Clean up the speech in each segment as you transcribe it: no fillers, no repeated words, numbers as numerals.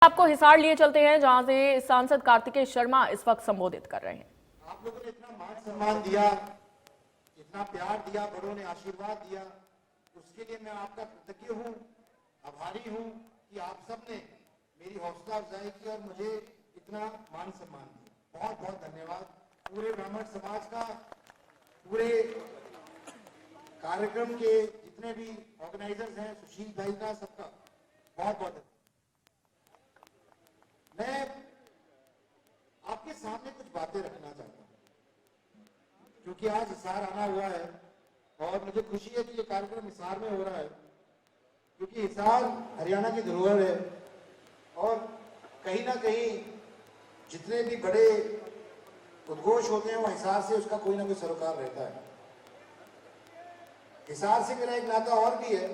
आपको हिसार लिए चलते हैं, जहां से सांसद कार्तिकेय शर्मा इस वक्त संबोधित कर रहे हैं। आप लोगों ने इतना मान सम्मान दिया, इतना प्यार दिया, बड़ों ने आशीर्वाद दिया, उसके लिए मैं आपका कृतज्ञ हूँ, आभारी हूँ कि आप सब ने मेरी हौसला अफजाई की और मुझे इतना मान सम्मान दिया। बहुत बहुत धन्यवाद पूरे ब्राह्मण समाज का, पूरे कार्यक्रम के जितने भी ऑर्गेनाइजर्स हैं, सुशील भाई का, सबका बहुत बहुत धन्यवाद। मैं आपके सामने कुछ बातें रखना चाहता हूं, क्योंकि आज हिसार आना हुआ है और मुझे खुशी है कि ये कार्यक्रम हिसार में हो रहा है, क्योंकि हिसार हरियाणा की धरोहर है और कहीं ना कहीं जितने भी बड़े उद्घोष होते हैं वो हिसार से उसका कोई ना कोई सरोकार रहता है। हिसार से मेरा एक नाता और भी है,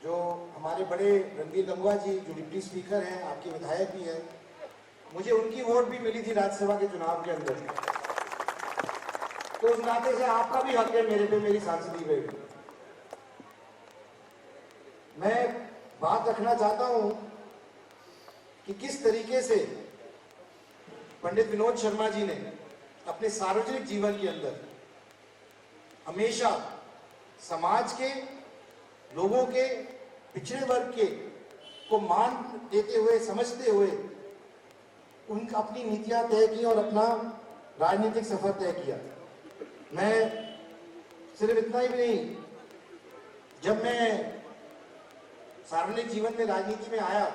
जो हमारे बड़े रणबीर गंगवा जी जो डिप्टी स्पीकर हैं, आपके विधायक भी हैं, मुझे उनकी वोट भी मिली थी राज्यसभा के चुनाव के अंदर, तो उस नाते से आपका भी हक है मेरे पे, मेरी सांसदी पे भी। मैं बात रखना चाहता हूं कि किस तरीके से पंडित विनोद शर्मा जी ने अपने सार्वजनिक जीवन के अंदर हमेशा समाज के लोगों के, पिछड़े वर्ग के को मान देते हुए, समझते हुए उनका अपनी नीतियां तय की और अपना राजनीतिक सफर तय किया। मैं सिर्फ इतना ही भी नहीं, जब मैं सार्वजनिक जीवन में, राजनीति में आया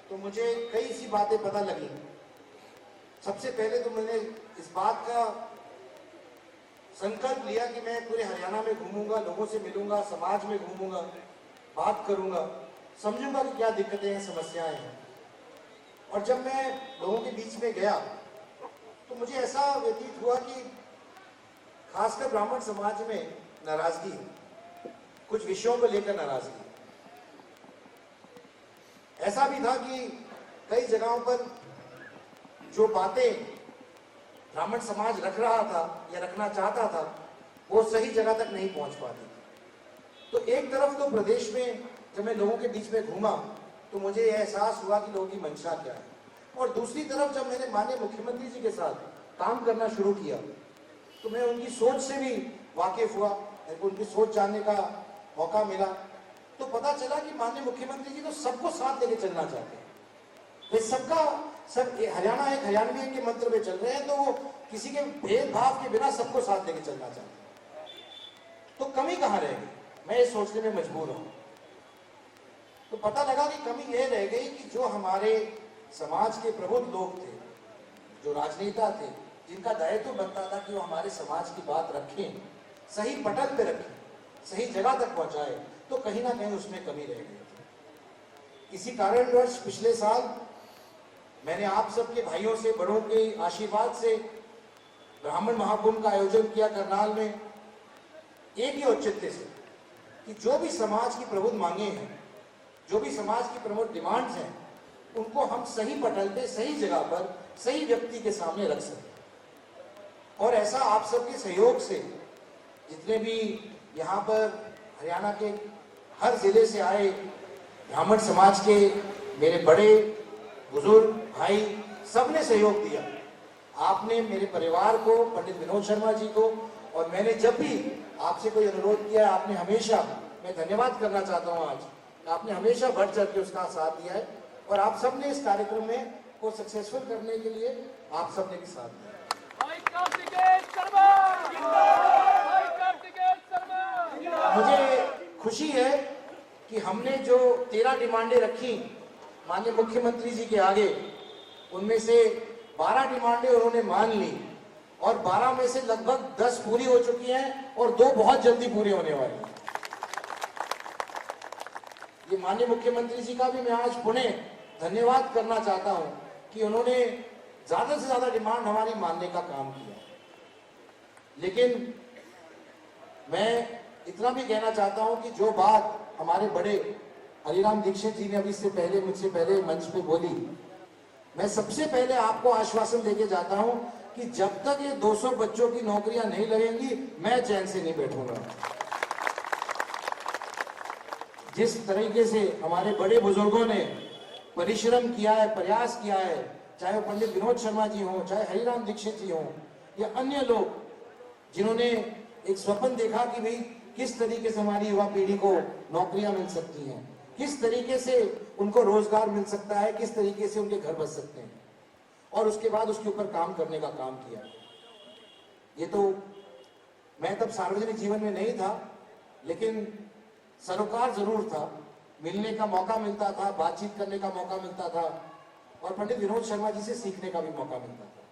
तो मुझे कई सी बातें पता लगी। सबसे पहले तो मैंने इस बात का संकल्प लिया कि मैं पूरे हरियाणा में घूमूंगा, लोगों से मिलूंगा, समाज में घूमूंगा, बात करूंगा, समझूंगा कि क्या दिक्कतें हैं, समस्याएं हैं। और जब मैं लोगों के बीच में गया तो मुझे ऐसा व्यतीत हुआ कि खासकर ब्राह्मण समाज में नाराजगी है, कुछ विषयों को लेकर नाराजगी। ऐसा भी था कि कई जगहों पर जो बातें ब्राह्मण समाज रख रहा था या रखना चाहता था, वो सही जगह तक नहीं पहुंच पाती। तो एक तरफ तो प्रदेश में जब मैं लोगों के बीच में घूमा तो मुझे यह एहसास हुआ कि लोगों की मंशा क्या है, और दूसरी तरफ जब मैंने माननीय मुख्यमंत्री जी के साथ काम करना शुरू किया तो मैं उनकी सोच से भी वाकिफ हुआ, मेरे को उनकी सोच जानने का मौका मिला। तो पता चला कि माननीय मुख्यमंत्री जी तो सबको साथ लेके चलना चाहते हैं, वे सबका सब हरियाणा एक, हरियाणवी के मंत्र में चल रहे हैं, तो वो किसी के भेदभाव के बिना सबको साथ लेके चलना चाहते हैं। तो कमी कहाँ रह गई, मैं ये सोचने में मजबूर हूं। तो पता लगा कि कमी यह रह गई कि जो हमारे समाज के प्रबुद्ध लोग थे, जो राजनेता थे, जिनका दायित्व बनता था कि वो हमारे समाज की बात रखें, सही पटल पे रखें, सही जगह तक पहुंचाए, तो कहीं ना कहीं उसमें कमी रह गई। इसी कारणवश पिछले साल मैंने आप सबके भाइयों से, बड़ों के आशीर्वाद से ब्राह्मण महाकुंभ का आयोजन किया करनाल में, एक ही औचित्य से कि जो भी समाज की प्रबुद्ध मांगे हैं, जो भी समाज की प्रमुख डिमांड्स हैं, उनको हम सही पटल पे, सही जगह पर, सही व्यक्ति के सामने रख सकें। और ऐसा आप सबके सहयोग से, जितने भी यहाँ पर हरियाणा के हर जिले से आए ब्राह्मण समाज के मेरे बड़े बुजुर्ग भाई, सबने सहयोग दिया। आपने मेरे परिवार को, पंडित विनोद शर्मा जी को, और मैंने जब भी आपसे कोई अनुरोध किया, आपने हमेशा, मैं धन्यवाद करना चाहता हूं आज, आपने हमेशा बढ़ चढ़ के उसका साथ दिया है, और आप सबने इस कार्यक्रम में को सक्सेसफुल करने के लिए आप सबने भी साथ दिया। मुझे खुशी है कि हमने जो 13 डिमांडें रखी माननीय मुख्यमंत्री जी के आगे, उनमें से 12 डिमांडें उन्होंने मान ली, और 12 में से लगभग 10 पूरी हो चुकी हैं और 2 बहुत जल्दी पूरी होने वाली हैं। ये माननीय मुख्यमंत्री जी का भी मैं आज पुणे धन्यवाद करना चाहता हूं कि उन्होंने ज्यादा से ज्यादा डिमांड हमारी मानने का काम किया। लेकिन मैं इतना भी कहना चाहता हूं कि जो बात हमारे बड़े हरिराम दीक्षित जी ने अभी से पहले, मुझसे पहले मंच पे बोली, मैं सबसे पहले आपको आश्वासन देके जाता हूं कि जब तक ये 200 बच्चों की नौकरियां नहीं लगेंगी, मैं चैन से नहीं बैठूंगा। जिस तरीके से हमारे बड़े बुजुर्गों ने परिश्रम किया है, प्रयास किया है, चाहे वो पंडित विनोद शर्मा जी हों, चाहे हरिराम दीक्षित जी हों, या अन्य लोग जिन्होंने एक स्वप्न देखा कि भाई किस तरीके से हमारी युवा पीढ़ी को नौकरियां मिल सकती हैं, किस तरीके से उनको रोजगार मिल सकता है, किस तरीके से उनके घर बच सकते हैं, और उसके बाद उसके ऊपर काम करने का काम किया। ये तो मैं तब सार्वजनिक जीवन में नहीं था, लेकिन सरोकार जरूर था, मिलने का मौका मिलता था, बातचीत करने का मौका मिलता था, और पंडित विनोद शर्मा जी से सीखने का भी मौका मिलता था।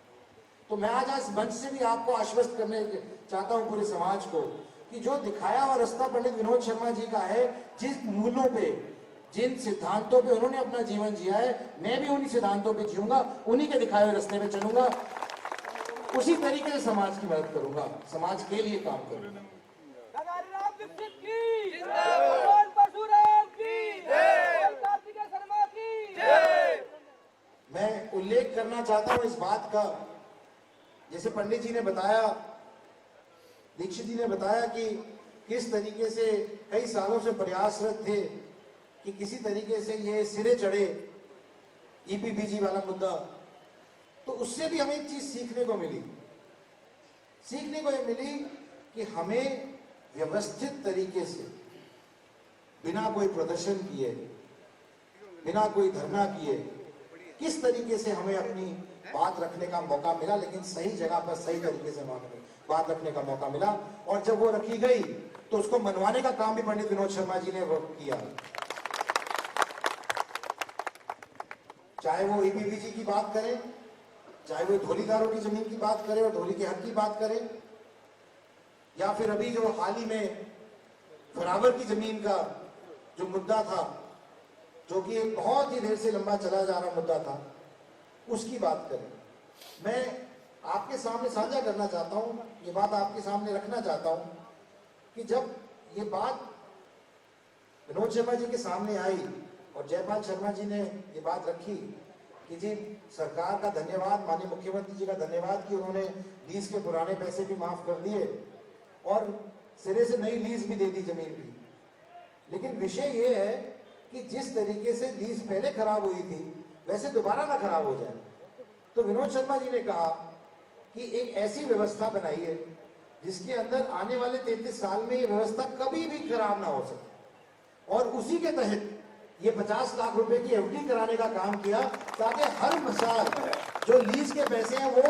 तो मैं आज इस मंच से भी आपको आश्वस्त करने चाहता हूं, पूरे समाज को, कि जो दिखाया हुआ रास्ता पंडित विनोद शर्मा जी का है, जिस मूलों पे, जिन सिद्धांतों पे उन्होंने अपना जीवन जिया है, मैं भी उन्हीं सिद्धांतों पे जीऊंगा, उन्हीं के दिखाए हुए रास्ते पे चलूंगा, उसी तरीके से समाज की मदद करूंगा, समाज के लिए काम करूंगा। मैं उल्लेख करना चाहता हूं इस बात का, जैसे पंडित जी ने बताया, दीक्षित जी ने बताया कि किस तरीके से कई सालों से प्रयासरत थे कि किसी तरीके से ये सिरे चढ़े ईपीबीजी वाला मुद्दा। तो उससे भी हमें एक चीज सीखने को मिली। सीखने को ये मिली कि हमें व्यवस्थित तरीके से, बिना कोई प्रदर्शन किए, बिना कोई धरना किए, किस तरीके से हमें अपनी बात रखने का मौका मिला, लेकिन सही जगह पर सही तरीके से बात रखने का मौका मिला। और जब वो रखी गई तो उसको मनवाने का काम भी पंडित विनोद शर्मा जी ने किया। चाहे वो ईपीबीजी की बात करें, चाहे वो धोलीदारों की जमीन की बात करें और धोली के हक की बात करें, या फिर अभी जो हाल ही में फरावर की जमीन का जो मुद्दा था, जो कि एक बहुत ही देर से लंबा चला जा रहा मुद्दा था, उसकी बात करें। मैं आपके सामने साझा करना चाहता हूं, ये बात आपके सामने रखना चाहता हूं कि जब ये बात विनोद शर्मा जी के सामने आई और जयपाल शर्मा जी ने ये बात रखी कि जी सरकार का धन्यवाद, माननीय मुख्यमंत्री जी का धन्यवाद कि उन्होंने लीज के पुराने पैसे भी माफ कर दिए और सिरे से नई लीज भी दे दी जमीन की। लेकिन विषय ये है कि जिस तरीके से लीज पहले खराब हुई थी वैसे दोबारा ना खराब हो जाए। तो विनोद शर्मा जी ने कहा कि एक ऐसी व्यवस्था बनाइए जिसके अंदर आने वाले 33 साल में ये व्यवस्था कभी भी खराब ना हो सके, और उसी के तहत ये 50 लाख रुपए की एफडी कराने का काम किया, ताकि हर साल जो लीज के पैसे हैं वो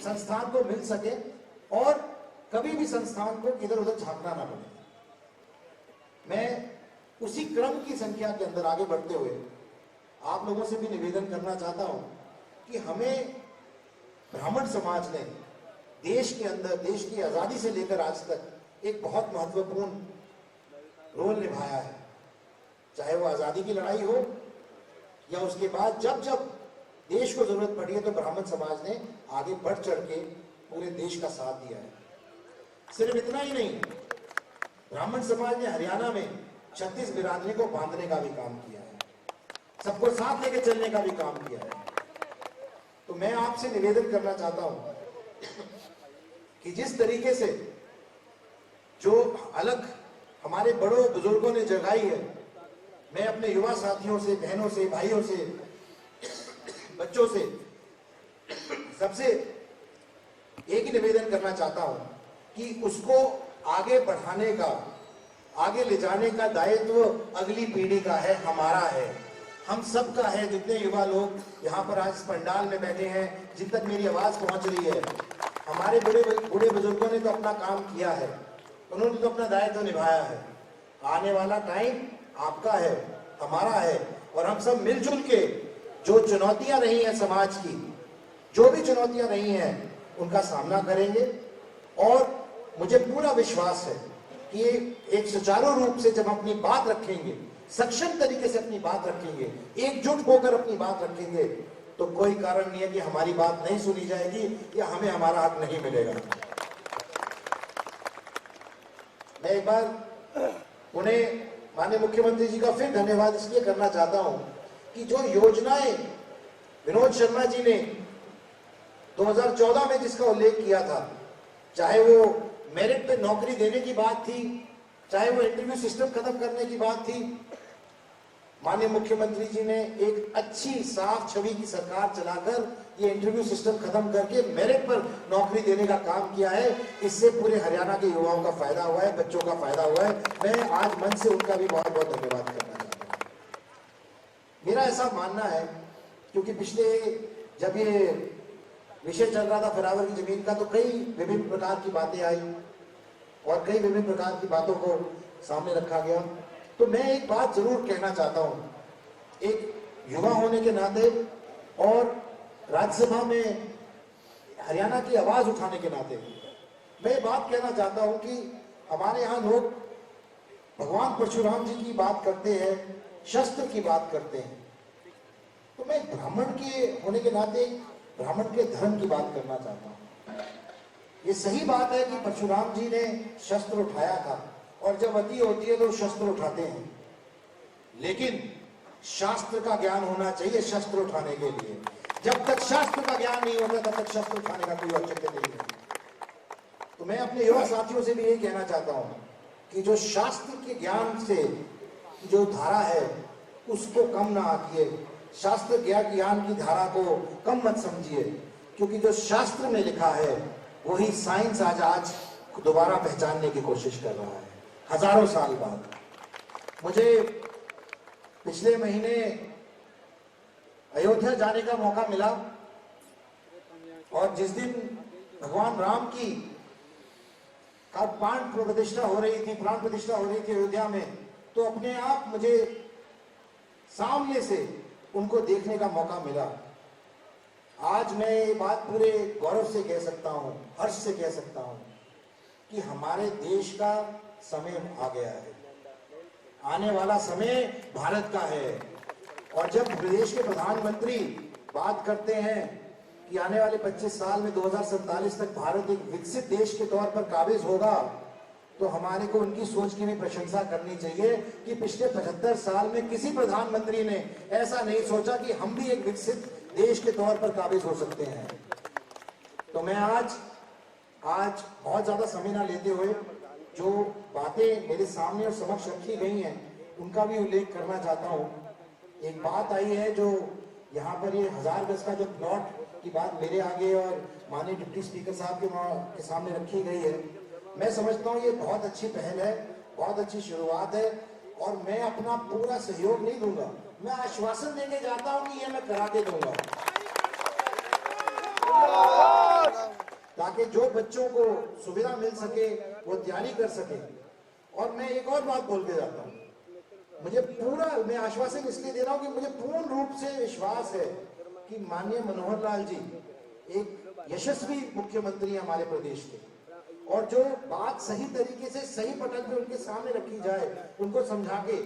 संस्थान को मिल सके और कभी भी संस्थान को इधर उधर झांकना ना पड़े। मैं उसी क्रम की संख्या के अंदर आगे बढ़ते हुए आप लोगों से भी निवेदन करना चाहता हूं कि हमें ब्राह्मण समाज ने देश के अंदर, देश की आजादी से लेकर आज तक एक बहुत महत्वपूर्ण रोल निभाया है। चाहे वो आजादी की लड़ाई हो या उसके बाद जब जब देश को जरूरत पड़ी है तो ब्राह्मण समाज ने आगे बढ़ चढ़ के पूरे देश का साथ दिया है। सिर्फ इतना ही नहीं, ब्राह्मण समाज ने हरियाणा में 36 बिरादरी को बांधने का भी काम किया है, सबको साथ लेके चलने का भी काम किया है। तो मैं आपसे निवेदन करना चाहता हूं कि जिस तरीके से जो अलग हमारे बड़ों बुजुर्गों ने जगाई है, मैं अपने युवा साथियों से, बहनों से, भाइयों से, बच्चों से, सबसे एक ही निवेदन करना चाहता हूं कि उसको आगे बढ़ाने का, आगे ले जाने का दायित्व अगली पीढ़ी का है, हमारा है, हम सबका है। जितने युवा लोग यहाँ पर आज पंडाल में बैठे हैं, जिन तक मेरी आवाज पहुंच रही है, हमारे बूढ़े बुजुर्गों ने तो अपना काम किया है, उन्होंने तो अपना दायित्व निभाया है। आने वाला टाइम आपका है, हमारा है, और हम सब मिलजुल के जो चुनौतियां रही हैं समाज की, जो भी चुनौतियां रही हैं उनका सामना करेंगे। और मुझे पूरा विश्वास है कि एक सुचारू रूप से जब अपनी बात रखेंगे, सक्षम तरीके से अपनी बात रखेंगे, एकजुट होकर अपनी बात रखेंगे, तो कोई कारण नहीं है कि हमारी बात नहीं सुनी जाएगी या हमें हमारा हक नहीं मिलेगा। मैं एक बार उन्हें, माननीय मुख्यमंत्री जी का फिर धन्यवाद इसलिए करना चाहता हूं कि जो योजनाएं विनोद शर्मा जी ने 2014 में जिसका उल्लेख किया था, चाहे वो मेरिट पे नौकरी देने की बात थी, चाहे वो इंटरव्यू सिस्टम खत्म करने की बात थी, माननीय मुख्यमंत्री जी ने एक अच्छी साफ छवि की सरकार चलाकर ये इंटरव्यू सिस्टम खत्म करके मेरिट पर नौकरी देने का काम किया है। इससे पूरे हरियाणा के युवाओं का फायदा हुआ है, बच्चों का फायदा हुआ है। मैं आज मन से उनका भी बहुत बहुत धन्यवाद करना चाहता हूँ। मेरा ऐसा मानना है, क्योंकि पिछले जब ये विषय चल रहा था फरावर की जमीन का, तो कई विभिन्न प्रकार की बातें आई और कई विभिन्न प्रकार की बातों को सामने रखा गया। तो मैं एक बात जरूर कहना चाहता हूं, एक युवा होने के नाते और राज्यसभा में हरियाणा की आवाज उठाने के नाते मैं ये बात कहना चाहता हूं कि हमारे यहाँ लोग भगवान परशुराम जी की बात करते हैं, शस्त्र की बात करते हैं। तो मैं ब्राह्मण के होने के नाते ब्राह्मण के धर्म की बात करना चाहता हूं। ये सही बात है कि परशुराम जी ने शस्त्र उठाया था, और जब अति होती है तो शस्त्र उठाते हैं, लेकिन शास्त्र का ज्ञान होना चाहिए शस्त्र उठाने के लिए। जब तक शास्त्र का ज्ञान नहीं होता तब तक शस्त्र उठाने का कोई औचित्य नहीं है। तो मैं अपने युवा साथियों से भी यही कहना चाहता हूं कि जो शास्त्र के ज्ञान से जो धारा है उसको कम ना आंकिए, शास्त्र ज्ञान की धारा को कम मत समझिए, क्योंकि जो शास्त्र में लिखा है वही साइंस आज दोबारा पहचानने की कोशिश कर रहा है, हजारों साल बाद। मुझे पिछले महीने अयोध्या जाने का मौका मिला, और जिस दिन भगवान राम की प्राण प्रतिष्ठा हो रही थी अयोध्या में, तो अपने आप मुझे सामने से उनको देखने का मौका मिला। आज मैं ये बात पूरे गौरव से कह सकता हूं, हर्ष से कह सकता हूं कि हमारे देश का समय आ गया है, आने वाला समय भारत का है। और जब प्रदेश के प्रधानमंत्री बात करते हैं कि आने वाले 25 साल में 2047 तक भारत एक विकसित देश के तौर पर काबिज होगा, तो हमारे को उनकी सोच की भी प्रशंसा करनी चाहिए कि पिछले 75 साल में किसी प्रधानमंत्री ने ऐसा नहीं सोचा कि हम भी एक विकसित देश के तौर पर काबिज हो सकते हैं। तो मैं आज बहुत ज्यादा समय ना लेते हुए जो बातें मेरे सामने और समक्ष रखी गई हैं उनका भी उल्लेख करना चाहता हूं। एक बात आई है जो यहाँ पर ये 1000 गज का जो प्लॉट की बात मेरे आगे और माननीय डिप्टी स्पीकर साहब के सामने रखी गई है। मैं समझता हूँ ये बहुत अच्छी पहल है, बहुत अच्छी शुरुआत है, और मैं अपना पूरा सहयोग नहीं दूंगा, मैं आश्वासन देके जाता हूँ कि ये मैं करा के दूंगा, ताकि जो बच्चों को सुविधा मिल सके वो तैयारी कर सके। और मैं एक और बात बोल के जाता हूँ, मैं आश्वासन इसलिए दे रहा हूँ कि मुझे पूर्ण रूप से विश्वास है कि माननीय मनोहर लाल जी एक यशस्वी मुख्यमंत्री हैं हमारे प्रदेश के, और जो बात सही तरीके से सही पटल पे उनके सामने रखी जाए, उनको समझा के,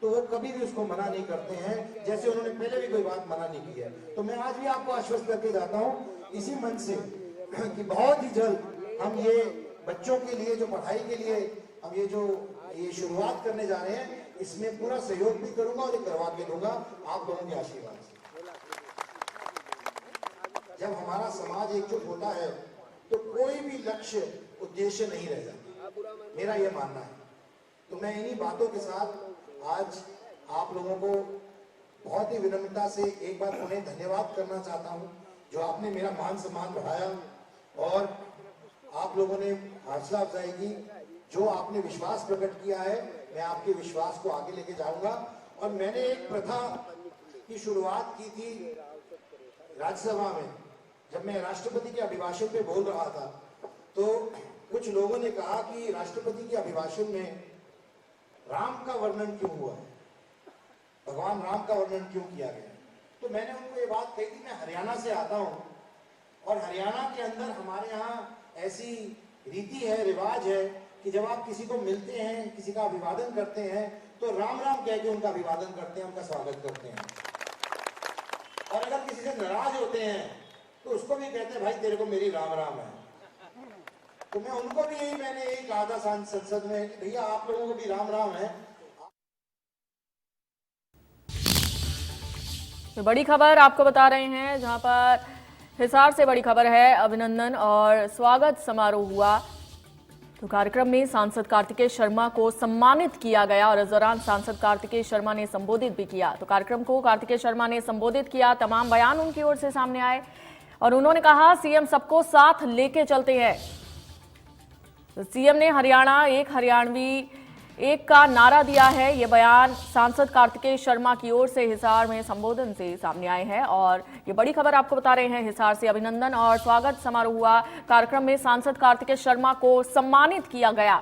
तो वो कभी भी उसको मना नहीं करते हैं, जैसे उन्होंने पहले भी कोई बात मना नहीं की है। तो मैं आज भी आपको आश्वस्त करके जाता हूँ इसी मन से कि बहुत ही जल्द हम ये बच्चों के लिए जो पढ़ाई के लिए हम ये शुरुआत करने जा रहे हैं, इसमें पूरा सहयोग भी करूंगा और ये करवा के दूंगा आप लोगों के आशीर्वाद से। जब हमारा समाज एकजुट होता है तो कोई भी लक्ष्य उद्देश्य नहीं रह जाता, मेरा यह मानना है। तो मैं इन्हीं बातों के साथ आज आप लोगों को बहुत ही विनम्रता से एक बार उन्हें धन्यवाद करना चाहता हूं, जो आपने मेरा मान सम्मान बढ़ाया और आप लोगों ने हौसला अफजाई की, जो आपने विश्वास प्रकट किया है, मैं आपके विश्वास को आगे लेके जाऊंगा। और मैंने एक प्रथा की शुरुआत की थी राज्यसभा में, जब मैं राष्ट्रपति के अभिभाषण पे बोल रहा था, तो कुछ लोगों ने कहा कि राष्ट्रपति के अभिभाषण में राम का वर्णन क्यों हुआ है, भगवान राम का वर्णन क्यों किया गया। तो मैंने उनको ये बात कही थी, मैं हरियाणा से आता हूँ और हरियाणा के अंदर हमारे यहाँ ऐसी रीति है, रिवाज है कि जब आप किसी को मिलते हैं, किसी का अभिवादन करते हैं, तो राम राम कह के उनका अभिवादन करते हैं, उनका स्वागत करते हैं। और अगर किसी से नाराज होते हैं तो उसको भी कहते हैं भाई तेरे को मेरी राम राम है। तो मैं उनको भी मैंने यही कहा था संसद में, भैया आप लोगों को भी राम राम है। बड़ी खबर आपको बता रहे हैं, जहां पर हिसार से बड़ी खबर है। अभिनंदन और स्वागत समारोह हुआ तो कार्यक्रम में सांसद कार्तिकेय शर्मा को सम्मानित किया गया और इस दौरान सांसद कार्तिकेय शर्मा ने संबोधित भी किया। तो कार्यक्रम को कार्तिकेय शर्मा ने संबोधित किया, तमाम बयान उनकी ओर से सामने आए और उन्होंने कहा सीएम सबको साथ लेके चलते हैं। तो सीएम ने हरियाणा एक हरियाणवी एक का नारा दिया है। ये बयान सांसद कार्तिकेय शर्मा की ओर से हिसार में संबोधन से सामने आए हैं और ये बड़ी खबर आपको बता रहे हैं। हिसार से अभिनंदन और स्वागत समारोह हुआ। कार्यक्रम में सांसद कार्तिकेय शर्मा को सम्मानित किया गया।